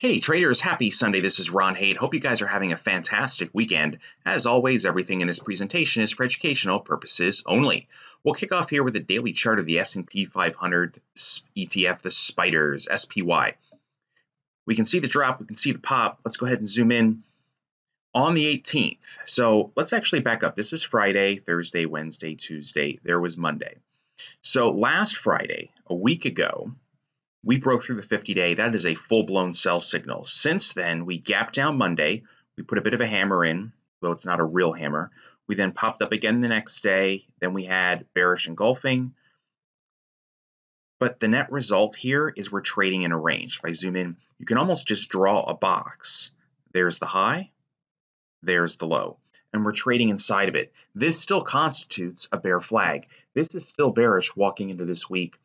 Hey traders, happy Sunday. This is Ron Haidt. Hope you guys are having a fantastic weekend. As always, everything in this presentation is for educational purposes only. We'll kick off here with a daily chart of the S&P 500 ETF, the Spiders, SPY. We can see the drop, we can see the pop. Let's go ahead and zoom in on the 18th. So let's actually back up. This is Friday, Thursday, Wednesday, Tuesday. There was Monday. So last Friday, a week ago, we broke through the 50-day. That is a full-blown sell signal. Since then, we gapped down Monday. We put a bit of a hammer in, though it's not a real hammer. We then popped up again the next day. Then we had bearish engulfing. But the net result here is we're trading in a range. If I zoom in, you can almost just draw a box. There's the high. There's the low. And we're trading inside of it. This still constitutes a bear flag. This is still bearish walking into this week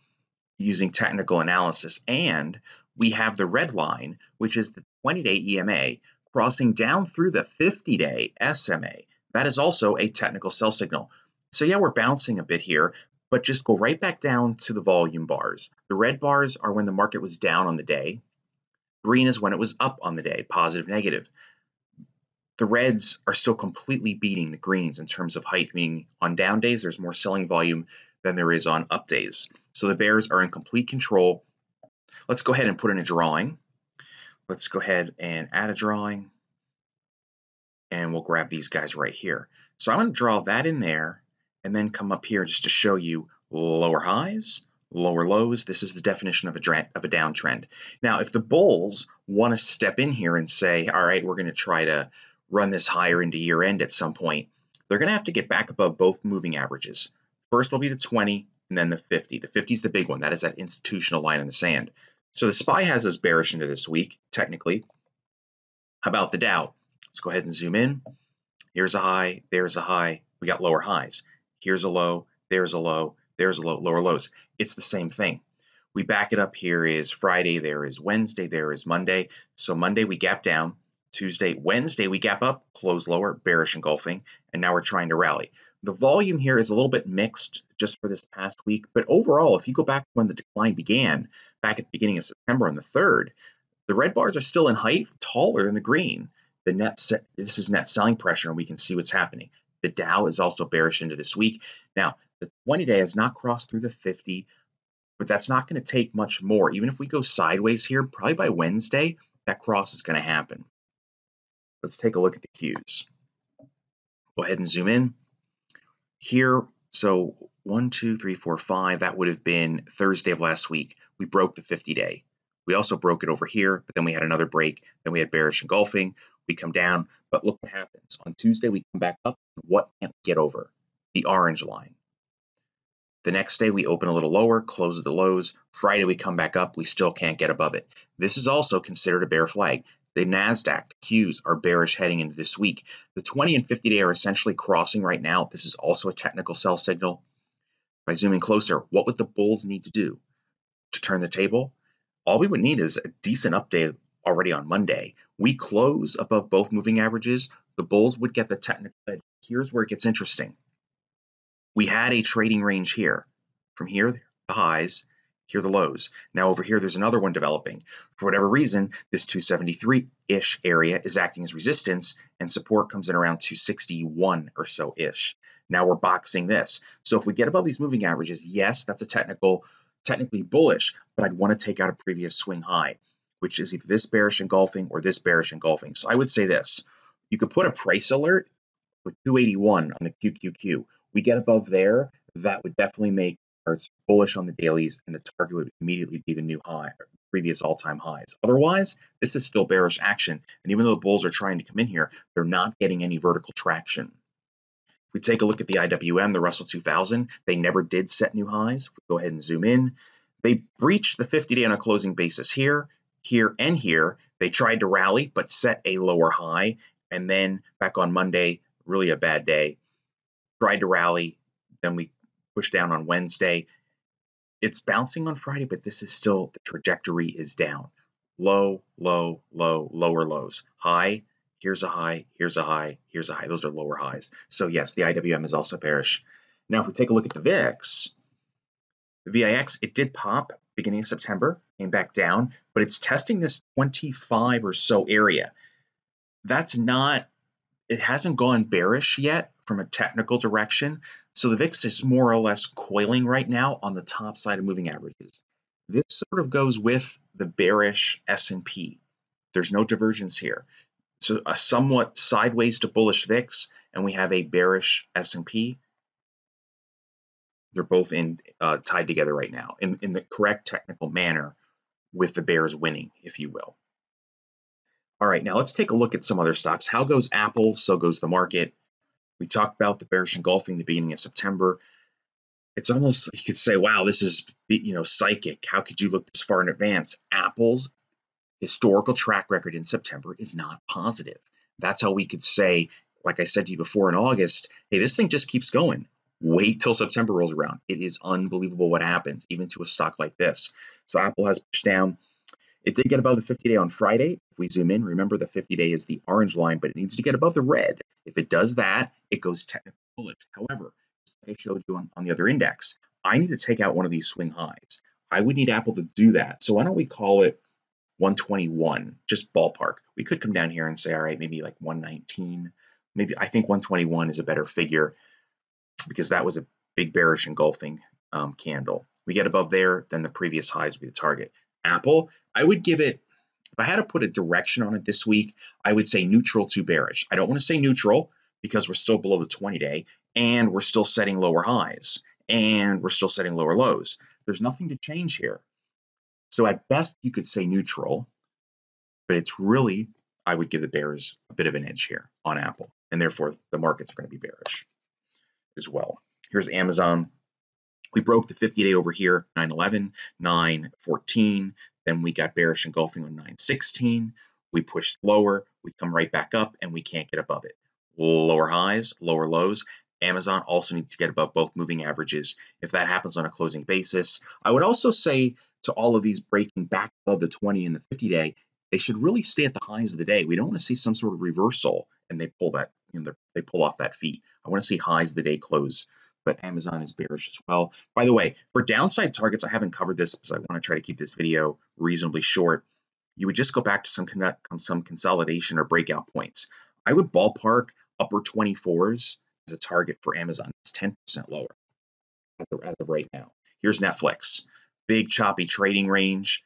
using technical analysis. And we have the red line, which is the 20-day EMA, crossing down through the 50-day SMA. That is also a technical sell signal. So yeah, we're bouncing a bit here, but just go right back down to the volume bars. The red bars are when the market was down on the day. Green is when it was up on the day, positive, negative. The reds are still completely beating the greens in terms of height, meaning on down days, there's more selling volume than there is on up days. So the bears are in complete control. Let's go ahead and put in a drawing. Let's go ahead and add a drawing. And we'll grab these guys right here. So I'm going to draw that in there and then come up here just to show you lower highs, lower lows. This is the definition of a downtrend. Now, if the bulls want to step in here and say, all right, we're going to try to run this higher into year end at some point, they're going to have to get back above both moving averages. First will be the 20 and then the 50. The 50 is the big one. That is that institutional line in the sand. So the SPY has us bearish into this week, technically. How about the Dow? Let's go ahead and zoom in. Here's a high, there's a high. We got lower highs. Here's a low, there's a low, there's a low, lower lows. It's the same thing. We back it up. Here is Friday, there is Wednesday, there is Monday. So Monday we gap down. Tuesday, Wednesday we gap up, close lower, bearish engulfing, and now we're trying to rally. The volume here is a little bit mixed just for this past week, but overall, if you go back when the decline began, back at the beginning of September on the 3rd, the red bars are still in height, taller than the green. This is net selling pressure, and we can see what's happening. The Dow is also bearish into this week. Now, the 20-day has not crossed through the 50, but that's not going to take much more. Even if we go sideways here, probably by Wednesday, that cross is going to happen. Let's take a look at the Qs. Go ahead and zoom in. Here, so 1, 2, 3, 4, 5, that would have been Thursday of last week. We broke the 50-day. We also broke it over here, but then we had another break. Then we had bearish engulfing. We come down, but look what happens. On Tuesday, we come back up. What can't we get over? The orange line. The next day, we open a little lower, close at the lows. Friday, we come back up. We still can't get above it. This is also considered a bear flag. The NASDAQ, the Qs, are bearish heading into this week. The 20 and 50-day are essentially crossing right now. This is also a technical sell signal. If I zoom in closer, what would the bulls need to do to turn the table? All we would need is a decent update already on Monday. We close above both moving averages. The bulls would get the technical edge. Here's where it gets interesting. We had a trading range here. From here, the highs. Here are the lows. Now over here, there's another one developing. For whatever reason, this 273-ish area is acting as resistance, and support comes in around 261 or so-ish. Now we're boxing this. So if we get above these moving averages, yes, that's a technically bullish, but I'd want to take out a previous swing high, which is either this bearish engulfing or this bearish engulfing. So I would say this. You could put a price alert for 281 on the QQQ. We get above there, that would definitely make it's bullish on the dailies, and the target would immediately be the new high, previous all-time highs. Otherwise, this is still bearish action, and even though the bulls are trying to come in here, they're not getting any vertical traction. If we take a look at the IWM, the Russell 2000, they never did set new highs. If we go ahead and zoom in, they breached the 50-day on a closing basis here, here, and here. They tried to rally, but set a lower high, and then back on Monday, really a bad day, tried to rally, then we push down on Wednesday. It's bouncing on Friday, but this is still, the trajectory is down. Low, low, low, lower lows. High, here's a high, here's a high, here's a high. Those are lower highs. So yes, the IWM is also bearish. Now, if we take a look at the VIX, the VIX, it did pop beginning of September. came back down, but it's testing this 25 or so area. That's not, it hasn't gone bearish yet from a technical direction. So the VIX is more or less coiling right now on the top side of moving averages. This sort of goes with the bearish S&P. There's no divergence here. So a somewhat sideways to bullish VIX, and we have a bearish S&P. They're both tied together right now in the correct technical manner, with the bears winning, if you will. All right, now let's take a look at some other stocks. How goes Apple? So goes the market. We talked about the bearish engulfing the beginning of September. It's almost, you could say, wow, this is, psychic. How could you look this far in advance? Apple's historical track record in September is not positive. That's how we could say, like I said to you before in August, hey, this thing just keeps going. Wait till September rolls around. It is unbelievable what happens, even to a stock like this. So Apple has pushed down. It did get above the 50-day on Friday. If we zoom in, remember the 50-day is the orange line, but it needs to get above the red. If it does that, it goes technically bullish. However, like I showed you on the other index, I need to take out one of these swing highs. I would need Apple to do that. So why don't we call it 121, just ballpark. We could come down here and say, all right, maybe like 119. Maybe I think 121 is a better figure because that was a big bearish engulfing candle. We get above there, then the previous highs will be the target. Apple, I would give it, if I had to put a direction on it this week, I would say neutral to bearish. I don't want to say neutral because we're still below the 20-day and we're still setting lower highs and we're still setting lower lows. There's nothing to change here. So at best, you could say neutral, but it's really, I would give the bears a bit of an edge here on Apple, and therefore the markets are going to be bearish as well. Here's Amazon. We broke the 50-day over here, 911, 914. Then we got bearish engulfing on 916. We pushed lower. We come right back up, and we can't get above it. Lower highs, lower lows. Amazon also needs to get above both moving averages if that happens on a closing basis. I would also say to all of these breaking back above the 20 and the 50-day, they should really stay at the highs of the day. We don't want to see some sort of reversal and they pull that, they pull off that feet. I want to see highs of the day close, but Amazon is bearish as well. By the way, for downside targets, I haven't covered this because I want to try to keep this video reasonably short. You would just go back to some consolidation or breakout points. I would ballpark upper 24s as a target for Amazon. It's 10% lower as of right now. Here's Netflix. Big choppy trading range.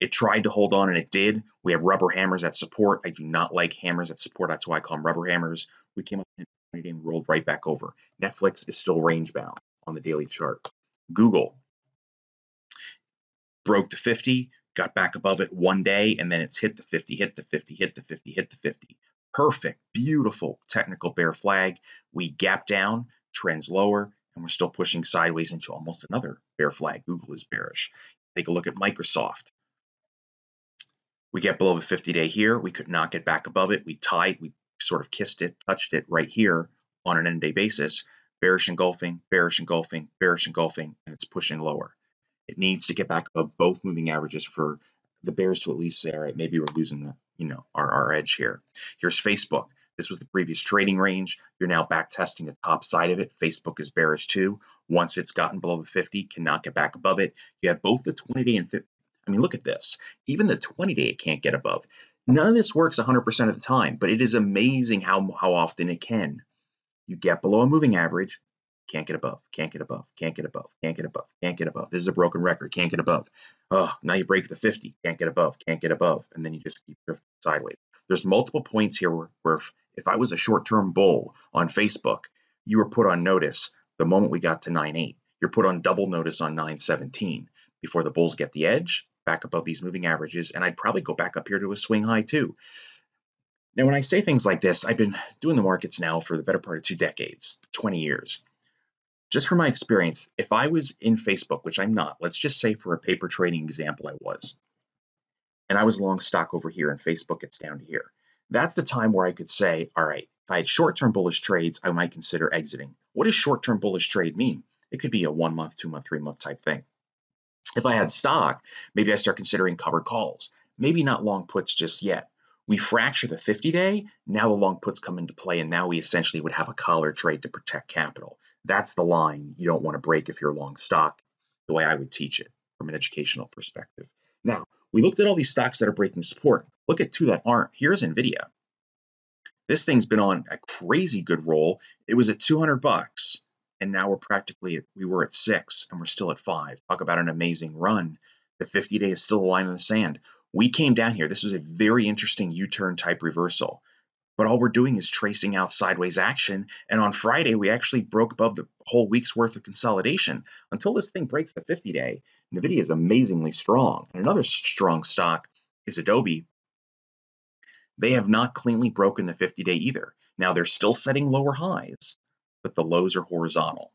It tried to hold on and it did. We have rubber hammers at support. I do not like hammers at support. That's why I call them rubber hammers. We came up in the 20-day and rolled right back over. Netflix is still range bound on the daily chart. Google broke the 50, got back above it one day, and then it's hit the 50, hit the 50, hit the 50, hit the 50. Perfect, beautiful technical bear flag. We gap down, trends lower, and we're still pushing sideways into almost another bear flag. Google is bearish. Take a look at Microsoft. We get below the 50-day here. We could not get back above it. We tied, we sort of kissed it, touched it right here on an end-day basis. Bearish engulfing, bearish engulfing, bearish engulfing, and it's pushing lower. It needs to get back above both moving averages for the bears to at least say, all right, maybe we're losing the, our edge here. Here's Facebook. This was the previous trading range. You're now back testing the top side of it. Facebook is bearish too. Once it's gotten below the 50, cannot get back above it. You have both the 20-day and 50. I mean, look at this. Even the 20-day it can't get above. None of this works 100% of the time, but it is amazing how often it can. You get below a moving average, can't get above, can't get above, can't get above, can't get above, can't get above. This is a broken record, can't get above. Oh, now you break the 50, can't get above, can't get above, and then you just keep drifting sideways. There's multiple points here where if I was a short-term bull on Facebook, you were put on notice the moment we got to 9.8. You're put on double notice on 9.17 before the bulls get the edge, back above these moving averages, and I'd probably go back up here to a swing high too. Now, when I say things like this, I've been doing the markets now for the better part of 2 decades, 20 years. Just from my experience, if I was in Facebook, which I'm not, let's just say for a paper trading example I was, and I was long stock over here and Facebook gets down to here, that's the time where I could say, all right, if I had short-term bullish trades, I might consider exiting. What does short-term bullish trade mean? It could be a 1-month, 2-month, 3-month type thing. If I had stock, maybe I start considering covered calls. Maybe not long puts just yet. We fracture the 50-day, now the long puts come into play, and now we essentially would have a collar trade to protect capital. That's the line you don't want to break if you're long stock, the way I would teach it from an educational perspective. Now, We looked at all these stocks that are breaking support. Look at two that aren't. Here's NVDA. This thing's been on a crazy good roll. It was at 200 bucks, and now we were at 6, and we're still at 5. Talk about an amazing run. The 50-day is still a line in the sand. We came down here. This was a very interesting U-turn type reversal. But all we're doing is tracing out sideways action. And on Friday, we actually broke above the whole week's worth of consolidation. Until this thing breaks the 50-day, NVIDIA is amazingly strong. And another strong stock is Adobe. They have not cleanly broken the 50-day either. Now, they're still setting lower highs, but the lows are horizontal.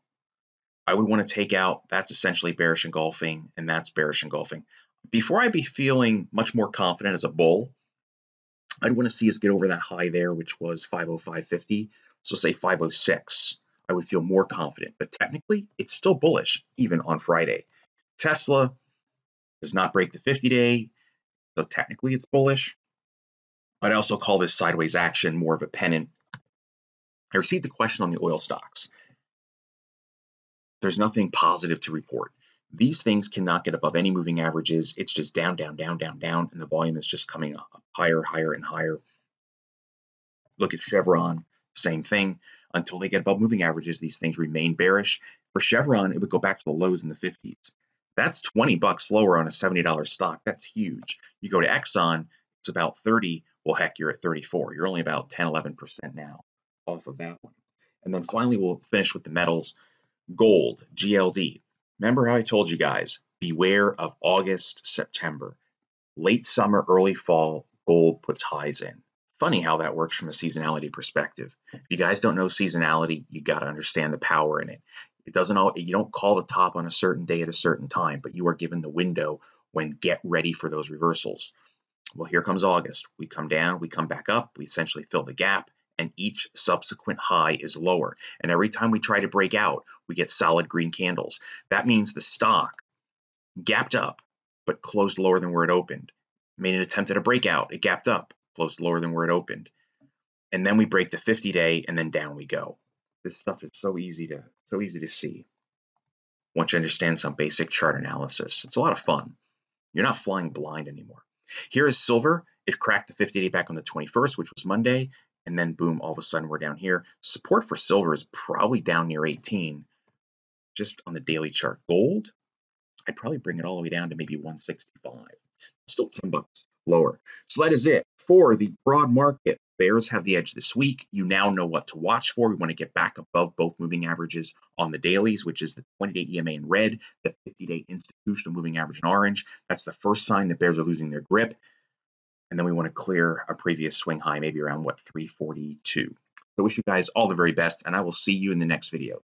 I would want to take out, that's essentially bearish engulfing, and that's bearish engulfing. Before I'd be feeling much more confident as a bull, I'd want to see us get over that high there, which was 505.50. So say 506. I would feel more confident. But technically, it's still bullish, even on Friday. Tesla does not break the 50-day, so technically it's bullish. I'd also call this sideways action more of a pennant. I received a question on the oil stocks. There's nothing positive to report. These things cannot get above any moving averages. It's just down, down, down, down, down, and the volume is just coming up higher, higher, and higher. Look at Chevron, same thing. Until they get above moving averages, these things remain bearish. For Chevron, it would go back to the lows in the 50s. That's 20 bucks lower on a $70 stock. That's huge. You go to Exxon, it's about 30. Well, heck, you're at 34. You're only about 10, 11% now off of that one. And then finally, we'll finish with the metals. Gold, GLD. Remember how I told you guys, beware of August, September. Late summer, early fall, gold puts highs in. Funny how that works from a seasonality perspective. If you guys don't know seasonality, you got to understand the power in it. You don't call the top on a certain day at a certain time, but you are given the window when get ready for those reversals. Well, here comes August. We come down, we come back up, we essentially fill the gap, and each subsequent high is lower. And every time we try to break out, we get solid green candles. That means the stock gapped up, but closed lower than where it opened. Made an attempt at a breakout, it gapped up, closed lower than where it opened. And then we break the 50-day, and then down we go. This stuff is so easy to see once you understand some basic chart analysis. It's a lot of fun. You're not flying blind anymore. Here is silver. It cracked the 50-day back on the 21st, which was Monday, and then boom, all of a sudden we're down here. Support for silver is probably down near 18, just on the daily chart. Gold, I'd probably bring it all the way down to maybe 165. Still 10 bucks lower. So that is it for the broad market. Bears have the edge this week. You now know what to watch for. We want to get back above both moving averages on the dailies, which is the 20-day EMA in red, the 50-day institutional moving average in orange. That's the first sign that bears are losing their grip. And then we want to clear a previous swing high, maybe around, 342. So I wish you guys all the very best, and I will see you in the next video.